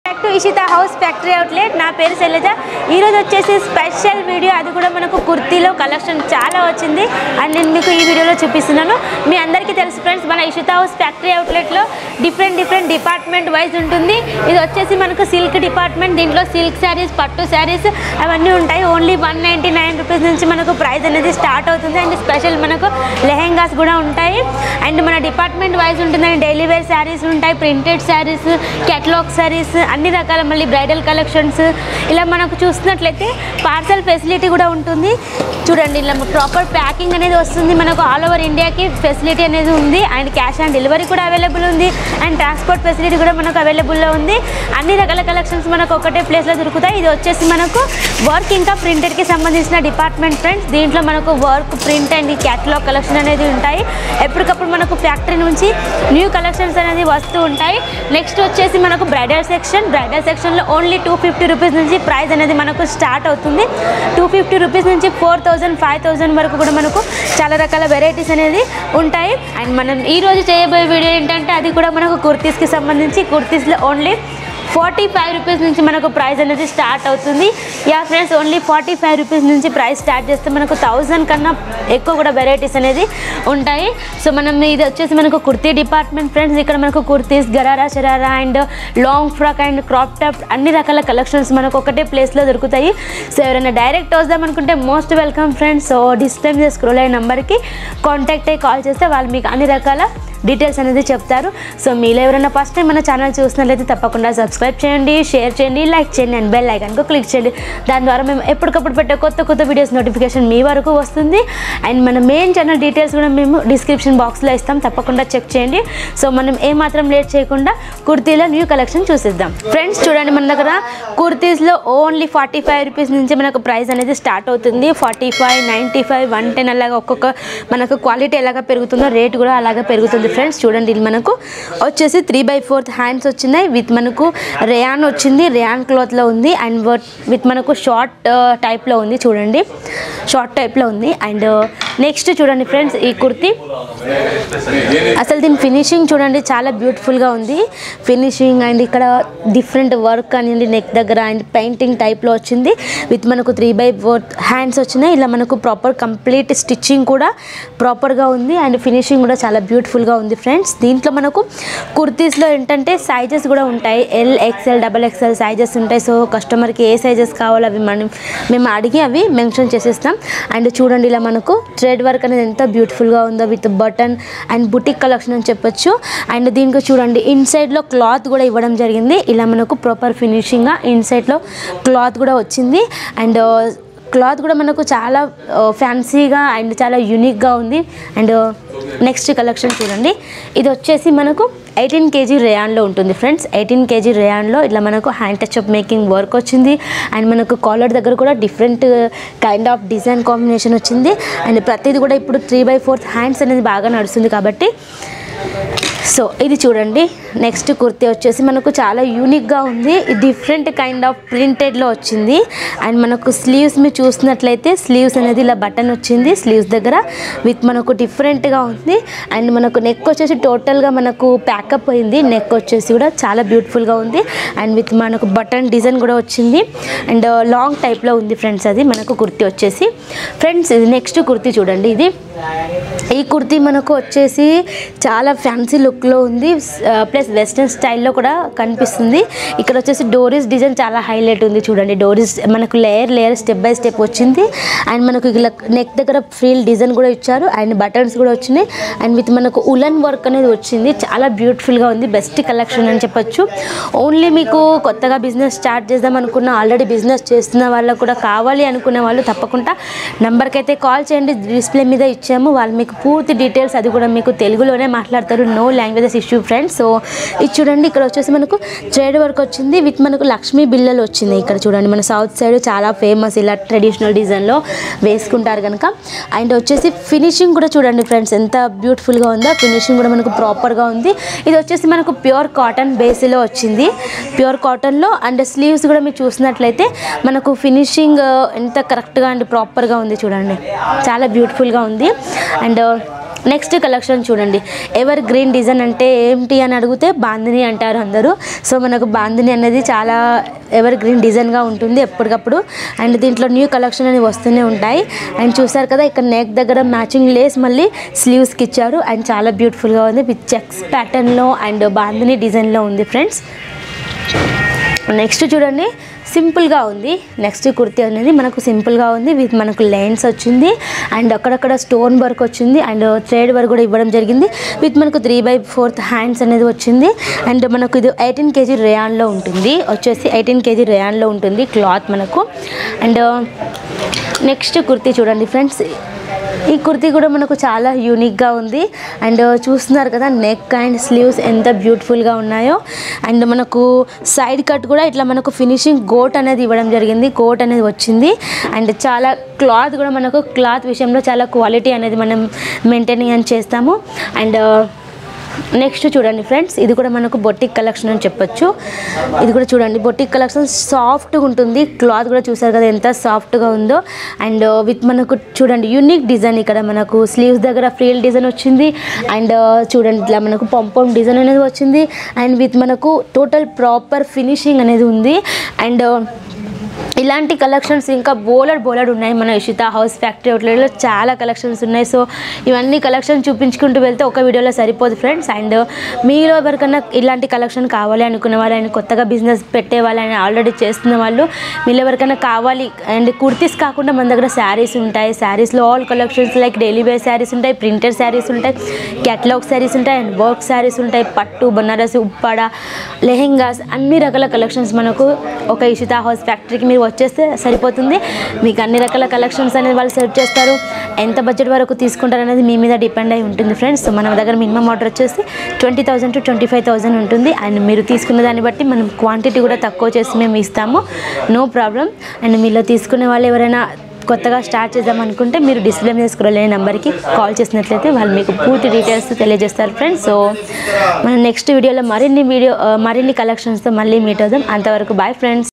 To Ishita house factory outlet నా పేరు శైలజ ఈ రోజు వచ్చేసి స్పెషల్ వీడియో అది కూడా మనకు కుర్తీలో కలెక్షన్ చాలా వచ్చింది అండ్ నేను మీకు ఈ వీడియోలో చూపిస్తున్నాను మీ అందరికీ తెలుసు ఫ్రెండ్స్ మన ఇషితా హౌస్ ఫ్యాక్టరీ అవుట్లెట్లో డిఫరెంట్ డిపార్ట్మెంట్ వైజ్ ఉంటుంది ఇది వచ్చేసి మనకు సిల్క్ డిపార్ట్మెంట్ దీంట్లో సిల్క్ శారీస్ పట్టు శారీస్ అవన్నీ ఉంటాయి ఓన్లీ 199 రూపీస్ నుంచి మనకు ప్రైస్ అనేది స్టార్ట్ అవుతుంది అండ్ స్పెషల్ మనకు లెహెంగాస్ కూడా ఉంటాయి అండ్ మన డిపార్ట్మెంట్ వైజ్ ఉంటుందండి డైలీ వేర్ శారీస్ ఉంటాయి ప్రింటెడ్ శారీస్ కేటలాగ్ శారీస్ అన్ని రకాల మళ్ళీ బ్రైడల్ కలెక్షన్స్ ఇలా మనకు చూస్తున్నట్లయితే పార్సల్ ఫెసిలిటీ కూడా ఉంటుంది చూడండి ఇలా ప్రాపర్ ప్యాకింగ్ అనేది వస్తుంది మనకు ఆల్ ఓవర్ ఇండియాకి ఫెసిలిటీ అనేది ఉంది అండ్ క్యాష్ ఆన్ డెలివరీ కూడా అవైలబుల్ ఉంది అండ్ ట్రాన్స్పోర్ట్ ఫెసిలిటీ కూడా మనకు అవైలబుల్లో ఉంది అన్ని రకాల కలెక్షన్స్ మనకు ఒకటే ప్లేస్లో దొరుకుతాయి ఇది వచ్చేసి మనకు వర్క్ ఇంకా ప్రింటెడ్కి సంబంధించిన డిపార్ట్మెంట్ ఫ్రెండ్స్ దీంట్లో మనకు work print and catalogue collection అనేది ఉంటాయి ఎప్పటికప్పుడు మనకు ఫ్యాక్టరీ నుంచి న్యూ కలెక్షన్స్ అనేది వస్తూ ఉంటాయి నెక్స్ట్ వచ్చేసి మనకు బ్రైడల్ సెక్షన్లో ఓన్లీ 250 రూపీస్ నుంచి ప్రైస్ అనేది మనకు స్టార్ట్ అవుతుంది 250 రూపీస్ నుంచి 4000 5000 వరకు కూడా మనకు చాలా రకాల వెరైటీస్ అనేది ఉంటాయి అండ్ మనం ఈరోజు చేయబోయే వీడియో ఏంటంటే అది కూడా మనకు కుర్తీస్కి సంబంధించి కుర్తీస్లో ఓన్లీ 45 రూపీస్ నుంచి మనకు ప్రైస్ అనేది స్టార్ట్ అవుతుంది యా ఫ్రెండ్స్ ఓన్లీ 45 రూపీస్ నుంచి ప్రైస్ స్టార్ట్ చేస్తే మనకు 1000 కన్నా ఎక్కువ కూడా వెరైటీస్ అనేది ఉంటాయి సో మనం ఇది వచ్చేసి మనకు కుర్తీ డిపార్ట్మెంట్ ఫ్రెండ్స్ ఇక్కడ మనకు kurtis gharara sharara and long frock and crop top అన్ని రకాల కలెక్షన్స్ మనకు ఒకటే ప్లేస్లో దొరుకుతాయి సో ఎవరైనా డైరెక్ట్ వద్దాం అనుకుంటే most welcome friends so display మీద స్క్రోల్ అయిన నెంబర్కి కాంటాక్ట్ అయ్యి కాల్ చేస్తే వాళ్ళు మీకు అన్ని రకాల డీటెయిల్స్ అనేది చెప్తారు సో మీలో ఎవరైనా ఫస్ట్ టైం మన ఛానల్ చూసినట్లయితే తప్పకుండా సబ్స్క్రైబ్ చేయండి షేర్ చేయండి లైక్ చేయండి అండ్ బెల్ ఐకాన్కు క్లిక్ చేయండి దాని ద్వారా మేము ఎప్పటికప్పుడు పెట్టే కొత్త వీడియోస్ నోటిఫికేషన్ మీ వరకు వస్తుంది అండ్ మన మెయిన్ ఛానల్ డీటెయిల్స్ కూడా మేము డిస్క్రిప్షన్ బాక్స్లో ఇస్తాం తప్పకుండా చెక్ చేయండి సో మనం ఏమాత్రం లేట్ చేయకుండా కుర్తీలో న్యూ కలెక్షన్ చూసిద్దాం ఫ్రెండ్స్ చూడండి మన దగ్గర కుర్తీస్లో ఓన్లీ 45 రూపీస్ నుంచి మనకు ప్రైస్ అనేది స్టార్ట్ అవుతుంది 45 95 110 అలాగా ఒక్కొక్క మనకు క్వాలిటీ ఎలాగా పెరుగుతుందో రేట్ కూడా అలాగే పెరుగుతుంది ఫ్రెండ్స్ చూడండి ఇది మనకు వచ్చేసి 3/4 హ్యాండ్స్ వచ్చినాయి విత్ మనకు రేయాన్ వచ్చింది రేయాన్ క్లాత్లో ఉంది అండ్ విత్ మనకు షార్ట్ టైప్లో ఉంది చూడండి షార్ట్ టైప్లో ఉంది అండ్ నెక్స్ట్ చూడండి ఫ్రెండ్స్ ఈ కుర్తీ అసలు దీని ఫినిషింగ్ చూడండి చాలా బ్యూటిఫుల్గా ఉంది ఫినిషింగ్ అండ్ ఇక్కడ డిఫరెంట్ వర్క్ అనేది నెక్ దగ్గర అండ్ పెయింటింగ్ టైప్లో వచ్చింది విత్ మనకు 3/4 హ్యాండ్స్ వచ్చినాయి ఇలా మనకు ప్రాపర్ కంప్లీట్ స్టిచ్చింగ్ కూడా ప్రాపర్గా ఉంది అండ్ ఫినిషింగ్ కూడా చాలా బ్యూటిఫుల్గా ఉంది ఫ్రెండ్స్ దీంట్లో మనకు కుర్తీస్లో ఏంటంటే సైజెస్ కూడా ఉంటాయి XL XXL సైజెస్ ఉంటాయి సో కస్టమర్కి ఏ సైజెస్ కావాలో అవి మేము అడిగి అవి మెన్షన్ చేసేస్తాం అండ్ చూడండి ఇలా మనకు థ్రెడ్ వర్క్ అనేది ఎంత బ్యూటిఫుల్గా ఉందో with button and boutique collection అని చెప్పొచ్చు అండ్ దీనికి చూడండి ఇన్సైడ్లో క్లాత్ కూడా ఇవ్వడం జరిగింది ఇలా మనకు ప్రాపర్ ఫినిషింగ్గా ఇన్సైడ్లో క్లాత్ కూడా వచ్చింది అండ్ క్లాత్ కూడా మనకు చాలా ఫ్యాన్సీగా అండ్ చాలా యూనిక్గా ఉంది అండ్ నెక్స్ట్ కలెక్షన్ చూడండి ఇది వచ్చేసి మనకు 18 kg రేయాన్లో ఉంటుంది ఫ్రెండ్స్ 18 kg రేయాన్లో ఇట్లా మనకు hand touch up making work వచ్చింది అండ్ మనకు కాలర్ దగ్గర కూడా different kind of design combination వచ్చింది అండ్ ప్రతిదీ కూడా ఇప్పుడు 3/4 హ్యాండ్స్ అనేది బాగా నడుస్తుంది కాబట్టి సో ఇది చూడండి నెక్స్ట్ కుర్తీ వచ్చేసి మనకు చాలా యూనిక్గా ఉంది డిఫరెంట్ కైండ్ ఆఫ్ ప్రింటెడ్లో వచ్చింది అండ్ మనకు స్లీవ్స్ మీరు చూసినట్లయితే స్లీవ్స్ అనేది ఇలా బటన్ వచ్చింది స్లీవ్స్ దగ్గర విత్ మనకు డిఫరెంట్గా ఉంది అండ్ మనకు నెక్ వచ్చేసి టోటల్గా మనకు ప్యాకప్ అయింది నెక్ వచ్చేసి కూడా చాలా బ్యూటిఫుల్గా ఉంది అండ్ విత్ మనకు బటన్ డిజైన్ కూడా వచ్చింది అండ్ లాంగ్ టైప్లో ఉంది ఫ్రెండ్స్ అది మనకు కుర్తీ వచ్చేసి ఫ్రెండ్స్ ఇది నెక్స్ట్ కుర్తీ చూడండి ఇది ఈ కుర్తీ మనకు వచ్చేసి చాలా ఫ్యాన్సీ లుక్లో ఉంది ప్లస్ వెస్ట్రన్ స్టైల్లో కూడా కనిపిస్తుంది ఇక్కడ వచ్చేసి డోరీస్ డిజైన్ చాలా హైలైట్ ఉంది చూడండి డోరీస్ మనకు లేయర్ స్టెప్ బై స్టెప్ వచ్చింది అండ్ మనకు ఇలా నెక్ దగ్గర ఫ్రీల్ డిజైన్ కూడా ఇచ్చారు అండ్ బటన్స్ కూడా వచ్చినాయి అండ్ విత్ మనకు ఉలన్ వర్క్ అనేది వచ్చింది చాలా బ్యూటిఫుల్గా ఉంది బెస్ట్ కలెక్షన్ అని చెప్పొచ్చు ఓన్లీ మీకు కొత్తగా బిజినెస్ స్టార్ట్ చేద్దాం అనుకున్న ఆల్రెడీ బిజినెస్ చేస్తున్న వాళ్ళకు కూడా కావాలి అనుకునే వాళ్ళు తప్పకుండా నెంబర్కి అయితే కాల్ చేయండి డిస్ప్లే మీద ఇచ్చాము వాళ్ళు మీకు పూర్తి డీటెయిల్స్ అది కూడా మీకు తెలుగులోనే మాట్లాడతారు no languages issue friends so ఇది చూడండి ఇక్కడ వచ్చేసి మనకు థ్రెడ్ వర్క్ వచ్చింది విత్ మనకు లక్ష్మీ బిల్లలు వచ్చింది ఇక్కడ చూడండి మన సౌత్ సైడ్ చాలా ఫేమస్ ఇలా ట్రెడిషనల్ డిజైన్లో వేసుకుంటారు కనుక అండ్ వచ్చేసి ఫినిషింగ్ కూడా చూడండి ఫ్రెండ్స్ ఎంత బ్యూటిఫుల్గా ఉందో ఫినిషింగ్ కూడా మనకు ప్రాపర్గా ఉంది ఇది వచ్చేసి మనకు ప్యూర్ కాటన్ బేస్లో వచ్చింది ప్యూర్ కాటన్లో అండ్ స్లీవ్స్ కూడా మీరు చూసినట్లయితే మనకు ఫినిషింగ్ ఎంత కరెక్ట్గా అండ్ ప్రాపర్గా ఉంది చూడండి చాలా బ్యూటిఫుల్గా ఉంది అండ్ నెక్స్ట్ కలెక్షన్ చూడండి. ఎవర్ గ్రీన్ డిజైన్ అంటే ఏంటి అని అడిగితే బాందిని అంటారు అందరూ. సో మనకు బాందిని అనేది చాలా ఎవర్ గ్రీన్ డిజైన్గా ఉంటుంది ఎప్పటికప్పుడు. అండ్ దీంట్లో న్యూ కలెక్షన్ అనేవి వస్తూనే ఉంటాయి. అండ్ చూసారు కదా, ఇక్కడ నెక్ దగ్గర మ్యాచింగ్ లేస్ మళ్ళీ స్లీవ్స్కి ఇచ్చారు. అండ్ చాలా బ్యూటిఫుల్గా ఉంది విత్ చెక్స్ ప్యాటర్న్లో అండ్ బాందిని డిజైన్లో ఉంది ఫ్రెండ్స్. నెక్స్ట్ చూడండి, సింపుల్గా ఉంది. నెక్స్ట్ కుర్తీ అనేది మనకు సింపుల్గా ఉంది విత్ మనకు లైన్స్ వచ్చింది అండ్ అక్కడక్కడ స్టోన్ వర్క్ వచ్చింది అండ్ థ్రెడ్ వర్క్ కూడా ఇవ్వడం జరిగింది విత్ మనకు 3/4 హ్యాండ్స్ అనేది వచ్చింది. అండ్ మనకు ఇది 18 kg రేయాన్లో ఉంటుంది, వచ్చేసి 18 kg రేయాన్లో ఉంటుంది క్లాత్ మనకు. అండ్ నెక్స్ట్ కుర్తీ చూడండి ఫ్రెండ్స్, ఈ కుర్తీ కూడా మనకు చాలా యూనిక్గా ఉంది. అండ్ చూస్తున్నారు కదా, నెక్ అండ్ స్లీవ్స్ ఎంత బ్యూటిఫుల్గా ఉన్నాయో. అండ్ మనకు సైడ్ కట్ కూడా ఇట్లా మనకు ఫినిషింగ్ గోట్ అనేది ఇవ్వడం జరిగింది, కోట్ అనేది వచ్చింది. అండ్ చాలా క్లాత్ కూడా మనకు క్లాత్ విషయంలో చాలా క్వాలిటీ అనేది మనం మెయింటైనింగ్ అని చేస్తాము. అండ్ నెక్స్ట్ చూడండి ఫ్రెండ్స్, ఇది కూడా మనకు బొటిక్ కలెక్షన్ అని చెప్పొచ్చు. ఇది కూడా చూడండి, బొటిక్ కలెక్షన్ సాఫ్ట్గా ఉంటుంది. క్లాత్ కూడా చూసారు కదా ఎంత సాఫ్ట్గా ఉందో. అండ్ విత్ మనకు చూడండి యూనిక్ డిజైన్, ఇక్కడ మనకు స్లీవ్స్ దగ్గర ఫ్రీల్ డిజైన్ వచ్చింది. అండ్ చూడండి ఇట్లా మనకు పంపం డిజైన్ అనేది వచ్చింది. అండ్ విత్ మనకు టోటల్ ప్రాపర్ ఫినిషింగ్ అనేది ఉంది. అండ్ ఇలాంటి కలెక్షన్స్ ఇంకా బోలెడ్ ఉన్నాయి మన ఇషిత హౌస్ ఫ్యాక్టరీ అవుట్లెట్లో చాలా కలెక్షన్స్ ఉన్నాయి. సో ఇవన్నీ కలెక్షన్ చూపించుకుంటూ వెళ్తే ఒక వీడియోలో సరిపోదు ఫ్రెండ్స్. అండ్ మీలో ఎవరికన్నా ఇలాంటి కలెక్షన్ కావాలి అనుకునే వాళ్ళు అండ్ కొత్తగా బిజినెస్ పెట్టే వాళ్ళని ఆల్రెడీ చేస్తున్న వాళ్ళు మీలో ఎవరికైనా కావాలి. అండ్ కుర్తీస్ కాకుండా మన దగ్గర శారీస్ ఉంటాయి. శారీస్లో all collections like daily wear saris ఉంటాయి, ప్రింటెడ్ శారీస్ ఉంటాయి, క్యాటలాగ్ శారీస్ ఉంటాయి అండ్ వర్క్ శారీస్ ఉంటాయి, పట్టు, బనారసి, ఉప్పాడ, లెహెంగాస్, అన్ని రకాల కలెక్షన్స్ మనకు ఒక ఇషిత హౌస్ ఫ్యాక్టరీకి మీరు వచ్చేస్తే సరిపోతుంది. మీకు అన్ని రకాల కలెక్షన్స్ అనేది వాళ్ళు సెర్చ్ చేస్తారు. ఎంత బడ్జెట్ వరకు తీసుకుంటారు అనేది మీ మీద డిపెండ్ అయి ఉంటుంది ఫ్రెండ్స్. సో మన దగ్గర మినిమం ఆర్డర్ వచ్చేసి 20,000 to 25,000 ఉంటుంది. అండ్ మీరు తీసుకున్న దాన్ని బట్టి మనం క్వాంటిటీ కూడా తక్కువ చేసి మేము ఇస్తాము, నో ప్రాబ్లం. అండ్ మీలో తీసుకునే వాళ్ళు ఎవరైనా కొత్తగా స్టార్ట్ చేద్దాం అనుకుంటే మీరు డిస్ప్లే మీద స్క్రోల్ అయ్యే నెంబర్కి కాల్ చేసినట్లయితే వాళ్ళు మీకు పూర్తి డీటెయిల్స్ తెలియజేస్తారు ఫ్రెండ్స్. సో మనం నెక్స్ట్ వీడియోలో మరిన్ని కలెక్షన్స్తో మళ్ళీ మీట్ అవుదాం. అంతవరకు బాయ్ ఫ్రెండ్స్.